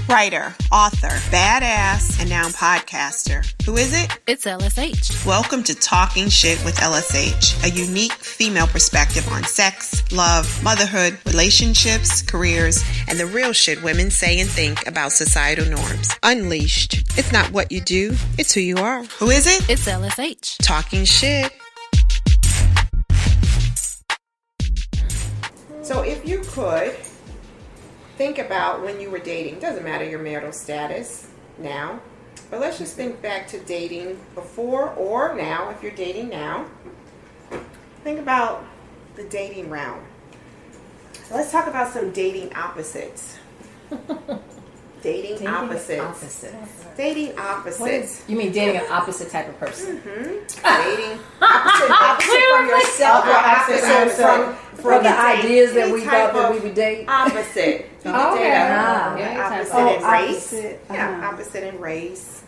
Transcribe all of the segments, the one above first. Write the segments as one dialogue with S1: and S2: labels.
S1: Writer, author, badass, and now podcaster. Who is it?
S2: It's LSH.
S1: Welcome to Talking Shit with LSH, a unique female perspective on sex, love, motherhood, relationships, careers, and the real shit women say and think about societal norms. Unleashed. It's not what you do, it's who you are. Who is it?
S2: It's LSH.
S1: Talking Shit. So if you could think about when you were dating, doesn't matter your marital status now, but let's just think back to dating before or now, if you're dating now. Think about the dating round. Let's talk about some dating opposites. Dating opposites. Dating opposites.
S3: You mean dating an opposite type of person?
S1: Dating
S4: opposite from yourself or opposite from the ideas that we thought that we would date?
S1: Opposite. You
S4: Oh,
S1: could date
S4: okay.
S1: opposite
S4: Oh,
S1: in race.
S4: opposite.
S1: Yeah, opposite in race.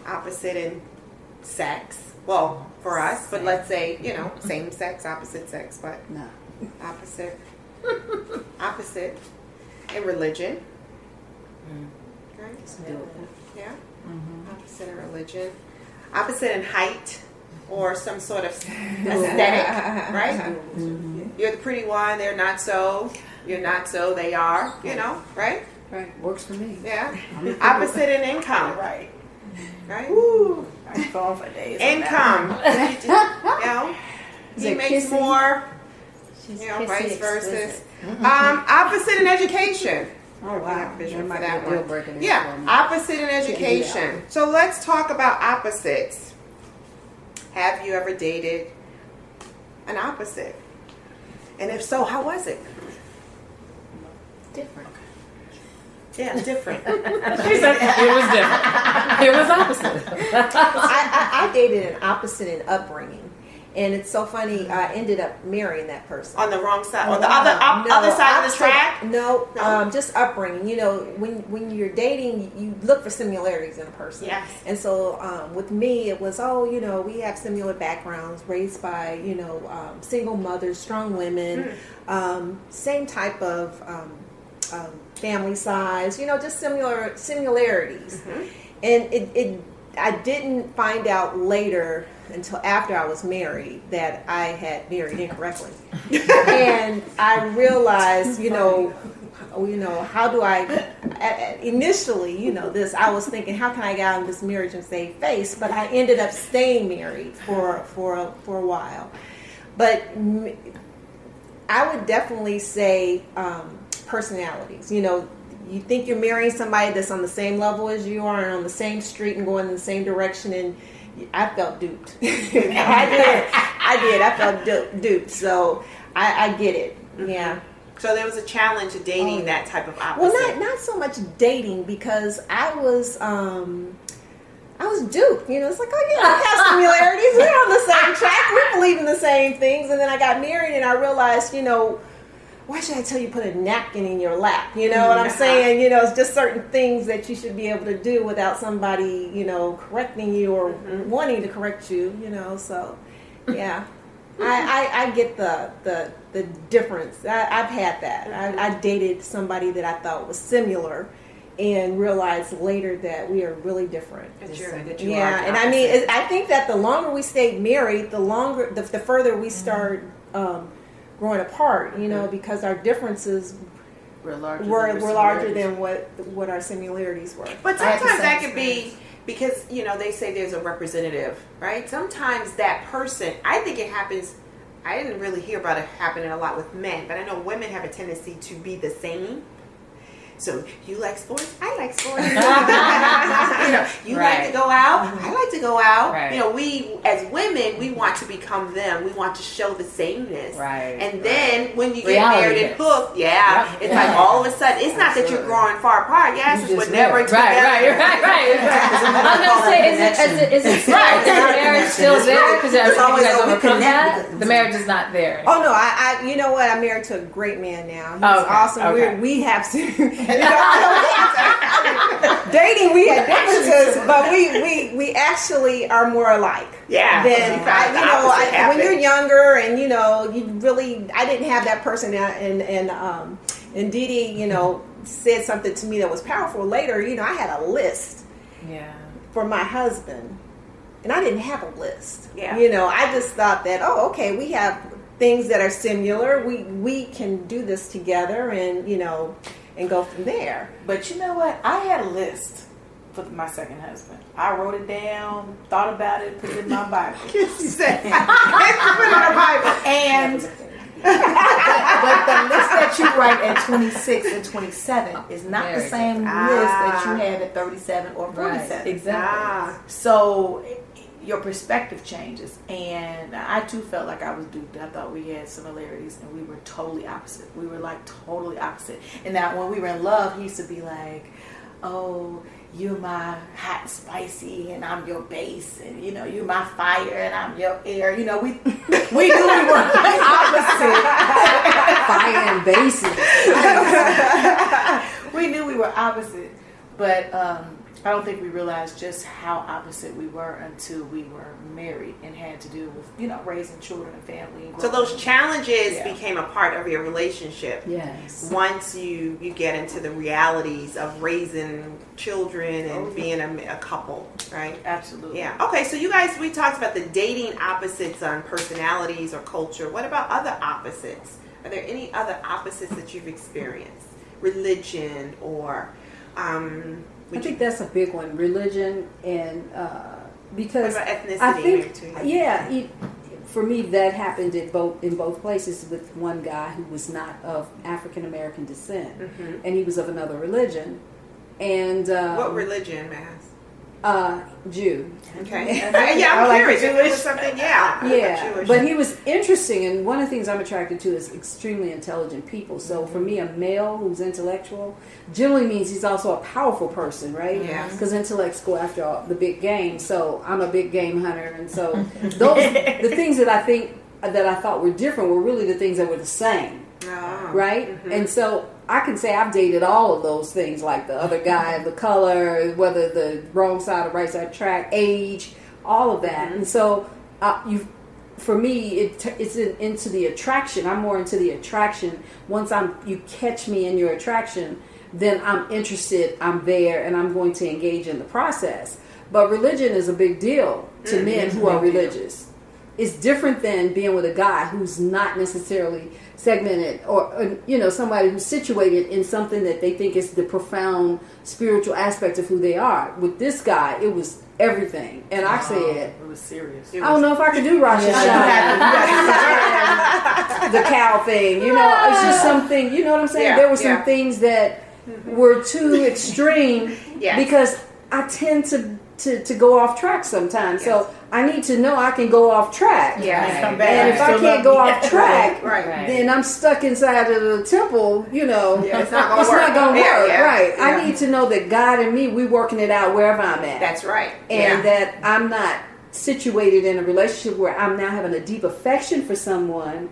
S1: Opposite in sex. Well, for us, but let's say, same sex, opposite sex, but
S4: No.
S1: opposite. Opposite in religion. Right? Yeah. Opposite in religion. Opposite in height or some sort of aesthetic, right? You're the pretty one, they're not so. You're not so, they are, right?
S4: Right. Works for me.
S1: Yeah. Opposite in income.
S4: Right.
S1: Right?
S4: Woo. I'm going for days.
S1: Income. He
S4: it
S1: makes
S4: kissing?
S1: more, vice versa. Opposite in education.
S4: Oh, wow.
S1: Vision
S4: That
S1: for
S4: might
S1: that
S4: be a deal
S1: one.
S4: breaker there
S1: Yeah,
S4: for me.
S1: opposite in education. So let's talk about opposites. Have you ever dated an opposite? And if so, how was it?
S4: Different.
S1: Yeah, different.
S3: She said it was different. It was opposite.
S5: I dated an opposite in upbringing, and it's so funny. I ended up marrying that person.
S1: On the wrong side, or the other side of the track?
S5: No, just upbringing. When you're dating, you look for similarities in a person.
S1: Yes.
S5: And so with me, it was, we have similar backgrounds, raised by, single mothers, strong women, same type of family size, just similarities. And I didn't find out later until after I was married that I had married incorrectly. And I realized, how do I, initially, I was thinking, how can I get out of this marriage and save face? But I ended up staying married for a while. But I would definitely say personalities. You think you're marrying somebody that's on the same level as you are and on the same street and going in the same direction, and I felt duped. I did. I felt duped. So I get it. Yeah.
S1: So there was a challenge to dating that type of opposite.
S5: Well, not so much dating, because I was duped. It's like, we have similarities. We're on the same track. We believe in the same things. And then I got married and I realized, why should I tell you put a napkin in your lap? You know what I'm saying? It's just certain things that you should be able to do without somebody, correcting you or wanting to correct you, so yeah. I get the difference. I've had that. I dated somebody that I thought was similar and realized later that we are really different.
S1: That you
S5: yeah,
S1: are
S5: and I mean, I think that the longer we stayed married, the further we start growing apart, because our differences were larger than what our similarities were.
S1: But sometimes that could be because, they say there's a representative, right? Sometimes that person, I think it happens, I didn't really hear about it happening a lot with men, but I know women have a tendency to be the same. So you like sports? I like sports. You like to go out? I like to go out.
S3: Right.
S1: We as women, we want to become them. We want to show the sameness.
S3: Right.
S1: And then when you get
S3: Reality
S1: married and
S3: hits.
S1: hooked, it's like all of a sudden, it's not that you're growing far apart. Your asses would never together.
S3: Right. I'm going to say, is it right? Is the marriage still there? Because you guys overcome that? The marriage is not there.
S5: Oh no, I you know what? I'm married to a great man now. He's awesome.
S3: Okay.
S5: We have to. We Dating, we had differences, but we actually are more alike.
S1: Yeah.
S5: Then when you're younger and you really, I didn't have that person, and Dee Dee, said something to me that was powerful. Later, I had a list.
S3: Yeah.
S5: For my husband, and I didn't have a list.
S1: Yeah.
S5: I just thought that, okay, we have things that are similar. We can do this together, and and go from there.
S4: But you know what? I had a list for my second husband. I wrote it down, thought about it, put it in my Bible.
S1: She said, put it in her Bible.
S4: And but the list that you write at 26 and 27 is not the same list that you had at 37 or 47.
S3: Right. Exactly.
S4: So your perspective changes, and I too felt like I was duped. I thought we had similarities, and we were totally opposite. We were like totally opposite. And now when we were in love, he used to be like, "Oh, you're my hot and spicy, and I'm your base, and you're my fire, and I'm your air." We knew we were opposite.
S6: Fire and bases.
S4: We knew we were opposite, but I don't think we realized just how opposite we were until we were married and had to deal with, raising children and family. And
S1: So those challenges became a part of your relationship.
S6: Yes.
S1: Once you get into the realities of raising children and being a couple, right?
S4: Absolutely.
S1: Yeah. Okay, so you guys, we talked about the dating opposites on personalities or culture. What about other opposites? Are there any other opposites that you've experienced? Religion or...
S6: I think that's a big one, religion, and because
S1: what about ethnicity?
S6: I think, for me that happened in both places with one guy who was not of African American descent, and he was of another religion, and
S1: what religion, Mass?
S6: Jew.
S1: Okay. I'm curious. If it was something,
S6: but he was interesting, and one of the things I'm attracted to is extremely intelligent people. So for me, a male who's intellectual generally means he's also a powerful person, right?
S1: Yeah.
S6: Because intellects go after the big game. So I'm a big game hunter, and so the things that I thought were different were really the things that were the same, right? And so I can say I've dated all of those things, like the other guy, the color, whether the wrong side or right side track, age, all of that. And so for me, it's into the attraction. I'm more into the attraction. Once you catch me in your attraction, then I'm interested, I'm there, and I'm going to engage in the process. But religion is a big deal to men who are religious. It's different than being with a guy who's not necessarily segmented or somebody who's situated in something that they think is the profound spiritual aspect of who they are. With this guy, it was everything. And I said,
S4: it was serious.
S6: I don't know if I could do Rosh Hashanah. The cow thing, it's just something, you know what I'm saying? There were some things that were too extreme because I tend to go off track sometimes. So I need to know I can go off track. And if I can't go off track, then I'm stuck inside of the temple, it's not going to work. Right. I need to know that God and me, we working it out wherever I'm at.
S1: That's right.
S6: And that I'm not situated in a relationship where I'm now having a deep affection for someone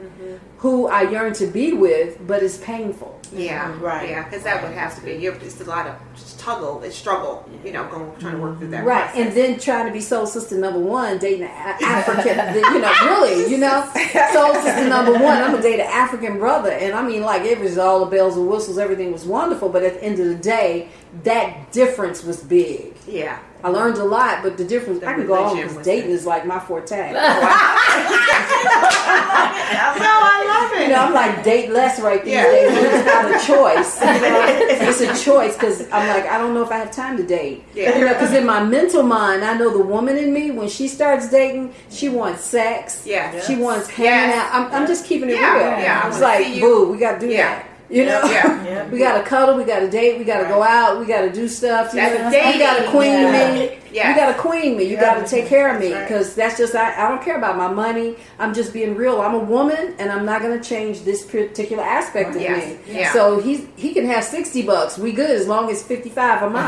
S6: who I yearn to be with, but it's painful.
S1: Because that would have to be. It's a lot of struggle, trying to work through that.
S6: Right,
S1: process.
S6: and then trying to be soul sister number one, dating an African, soul sister number one. I'm gonna date an African brother, and I mean, like, it was all the bells and whistles, everything was wonderful, but at the end of the day, that difference was big.
S1: Yeah.
S6: I learned a lot, but the difference, I can go on because dating is like my forte.
S1: No, I love it.
S6: I'm like, date less right these days. It's not a choice. It's a choice because I'm like, I don't know if I have time to date. Because in my mental mind, I know the woman in me, when she starts dating, she wants sex. She wants hanging out. I'm just keeping it real. It's like, boo, we got to do that. We got to cuddle, we got to date, we got to go out, we got to do stuff. You got to queen me. You got to queen me. You got to take care of me because that's just, I don't care about my money. I'm just being real. I'm a woman and I'm not going to change this particular aspect of me. So he can have $60. We good as long as 55 a month.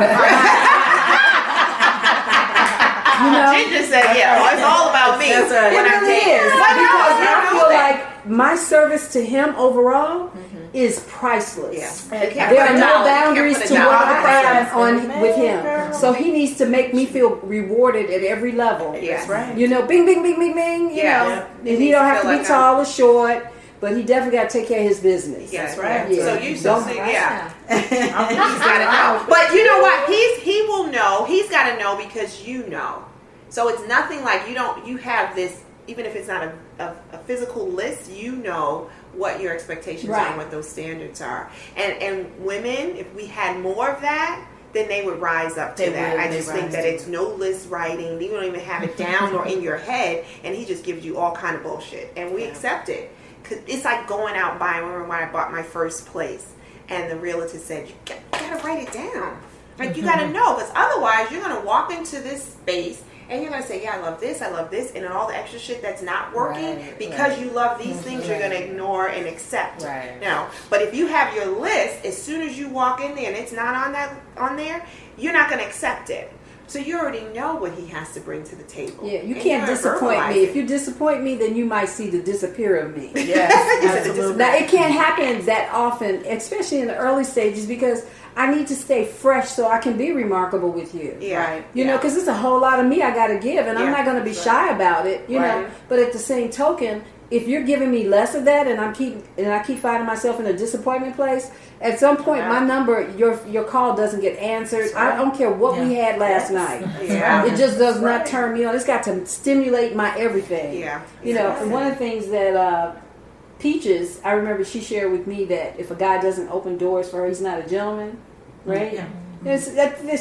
S1: Ginger said, it's all about me.
S6: It really is. Because I feel like my service to him overall is priceless.
S1: Yeah.
S6: There are no boundaries to what I
S1: have
S6: have on with him. So he needs to make me feel rewarded at every level.
S1: Yes.
S4: Right.
S6: You know, bing, bing, bing, bing, bing. You
S1: Yeah.
S6: know,
S1: Yeah.
S6: and
S1: He
S6: he don't have
S1: needs to
S6: to be
S1: feel like
S6: tall or short, but he definitely got to take care of his business.
S1: Yes,
S4: right.
S6: Yeah.
S1: So you
S6: Don't-
S1: so yeah.
S4: He's
S1: He's got to know. But you know what? He will know. He's got to know because you know. So it's nothing like you have this, even if it's not a physical list, you know what your expectations are and what those standards are. And women, if we had more of that, then they would rise up to
S4: They
S1: that.
S4: would.
S1: I
S4: They
S1: just think
S4: rise
S1: that
S4: to
S1: it's no list writing. You don't even have it down or in your head, and he just gives you all kind of bullshit. And we accept it. 'Cause it's like going out and buying. I remember when I bought my first place, and the realtor said, you gotta write it down. Like, you gotta know, because otherwise you're gonna walk into this space and you're gonna say, yeah, I love this, and then all the extra shit that's not working because you love these things, you're gonna ignore and accept.
S3: Right.
S1: Now, but if you have your list, as soon as you walk in there and it's not on there, you're not gonna accept it. So you already know what he has to bring to the table.
S6: Yeah, you
S1: And
S6: can't
S1: you're
S6: disappoint me.
S1: verbalizing.
S6: If you disappoint me, then you might see the disappear of me.
S4: Yes, absolutely.
S6: Now, it can't happen that often, especially in the early stages, because I need to stay fresh so I can be remarkable with you.
S1: Yeah.
S4: Right.
S6: You know, because it's a whole lot of me I got to give, and I'm
S1: Yeah.
S6: not going to be shy about it. You know, but at the same token, if you're giving me less of that, and I keep finding myself in a disappointment place, at some point my number, your call doesn't get answered. I don't care what we had last night.
S1: Yeah.
S6: It just does not turn me on. It's got to stimulate my everything.
S1: Yeah.
S6: You know, and one of the things that Peaches, I remember she shared with me that if a guy doesn't open doors for her, he's not a gentleman, right?
S4: Yeah.
S6: There's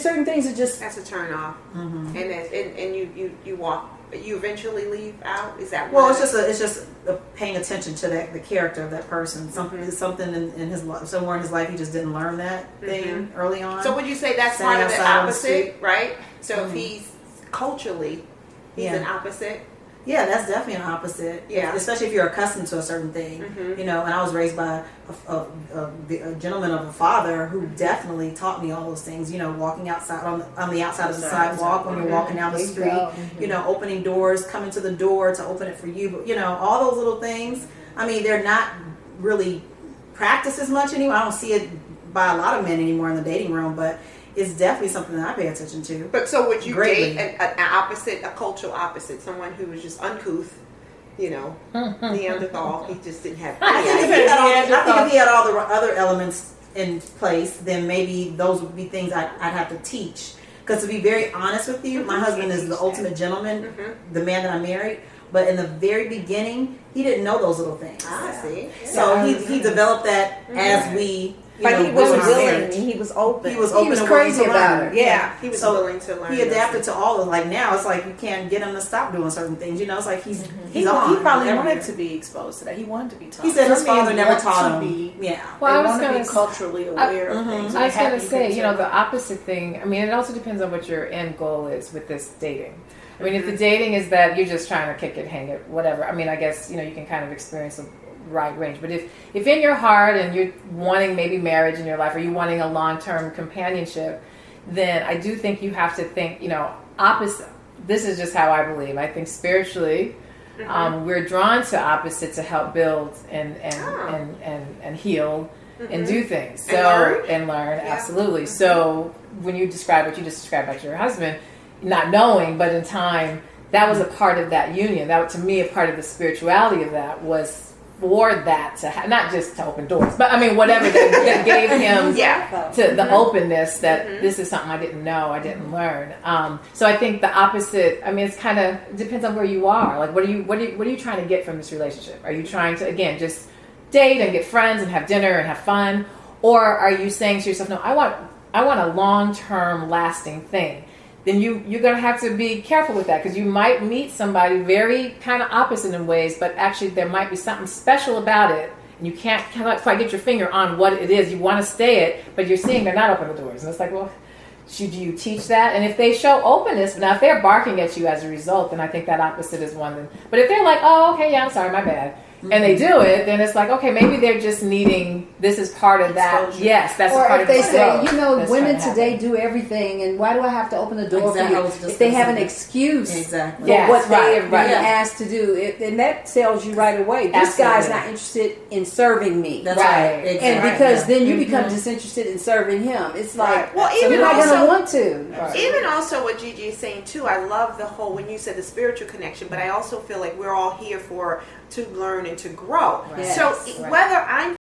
S6: certain things that just
S1: That's a turn off. And you walk. You eventually leave out. Is that
S7: Well,
S1: one?
S7: it's just paying attention to the character of that person. Something in his life, somewhere in his life, he just didn't learn that thing early on.
S1: So would you say that's
S7: Standing
S1: part of the
S7: outside on the
S1: opposite,
S7: street.
S1: right? So if he's culturally, he's an opposite.
S7: Yeah, that's definitely an opposite.
S1: Yeah.
S7: Especially if you're accustomed to a certain thing. You know, and I was raised by a gentleman of a father who definitely taught me all those things. You know, walking outside on the outside of the sidewalk when you're walking down the street. You know, opening doors, coming to the door to open it for you. But, you know, all those little things. I mean, they're not really practiced as much anymore. I don't see it by a lot of men anymore in the dating room, but it's definitely something that I pay attention to.
S1: But so would you
S7: Greatly.
S1: date an opposite, a cultural opposite, someone who was just uncouth, you know, Neanderthal? He just didn't have.
S7: I think if he had all the other elements in place, then maybe those would be things I'd have to teach. Because to be very honest with you, my husband is the ultimate gentleman, the man that I married. But in the very beginning, he didn't know those little things.
S1: I see.
S7: So he developed that as we.
S5: But he
S7: grew
S5: was
S7: in our
S5: willing.
S7: marriage.
S5: He was open.
S7: He was open.
S6: he was
S7: and willing
S6: crazy
S7: to
S6: about
S7: learn.
S6: it.
S5: Yeah.
S1: He was
S7: So
S1: willing to learn.
S7: He adapted to all of like now. It's like you can't get him to stop doing certain things. You know, it's like he's
S4: He
S7: on.
S4: probably
S7: everywhere.
S4: wanted to be exposed to that. He wanted to be taught.
S7: He said his
S4: Some men
S7: father never
S4: want
S7: taught
S4: to
S7: him.
S4: be-
S7: Yeah.
S3: Well, I
S4: They
S3: was
S4: want to
S3: going
S4: be
S3: to
S4: culturally aware of things.
S3: I was
S4: They have
S3: going to
S4: be
S3: say, you know,
S4: concerned.
S3: the opposite thing. I mean, it also depends on what your end goal is with this dating. I mean, if the dating is that you're just trying to kick it, hang it, whatever. I mean, I guess, you know, you can kind of experience a wide range. But if in your heart and you're wanting maybe marriage in your life or you're wanting a long-term companionship, then I do think you have to think, you know, opposite. This is just how I believe. I think spiritually, we're drawn to opposite to help build and heal and do things. So and learn, absolutely. So when you describe what you just described about your husband, not knowing, but in time, that was a part of that union. That, to me, a part of the spirituality of that was for that to not just to open doors, but I mean whatever that gave him to the openness that this is something I didn't know, I didn't learn. So I think the opposite. I mean, it's kind of it depends on where you are. Like, what are you trying to get from this relationship? Are you trying to again just date and get friends and have dinner and have fun, or are you saying to yourself, no, I want a long-term, lasting thing? Then you're going to have to be careful with that because you might meet somebody very kind of opposite in ways, but actually there might be something special about it, and you can't quite get your finger on what it is. You want to stay it, but you're seeing they're not opening the doors. And it's like, well, should you teach that? And if they show openness, now if they're barking at you as a result, then I think that opposite is one. But if they're like, oh, okay, yeah, I'm sorry, my bad. and they do it, then it's like, okay, maybe they're just needing, this is part of that.
S4: Exposure.
S3: Yes, that's a
S6: Or
S3: part
S6: if
S3: of
S6: they
S3: the
S6: say,
S3: growth
S6: you know,
S3: that's
S6: women
S3: trying to
S6: today
S3: happen.
S6: do everything, and why do I have to open the door
S7: Exactly, I
S6: for
S7: was
S6: you?
S7: just
S6: If they
S7: gonna
S6: have
S7: say
S6: an
S7: that.
S6: excuse
S7: Exactly.
S6: for
S3: Yes,
S6: what they
S3: right,
S6: have
S3: right.
S6: been asked to do, and that tells you right away, this guy's
S3: Absolutely.
S6: not interested in serving me.
S7: That's
S3: Right.
S7: right.
S3: Exactly.
S6: And
S7: Exactly.
S6: because then you become disinterested in serving him. It's like,
S1: Right. Well,
S6: so
S1: even
S6: you're not going to
S1: also-
S6: want to.
S3: Right.
S1: Even also what Gigi is saying too, I love the whole, when you said the spiritual connection, but I also feel like we're all here to learn and to grow.
S6: Yes,
S1: So
S3: right.
S1: whether I'm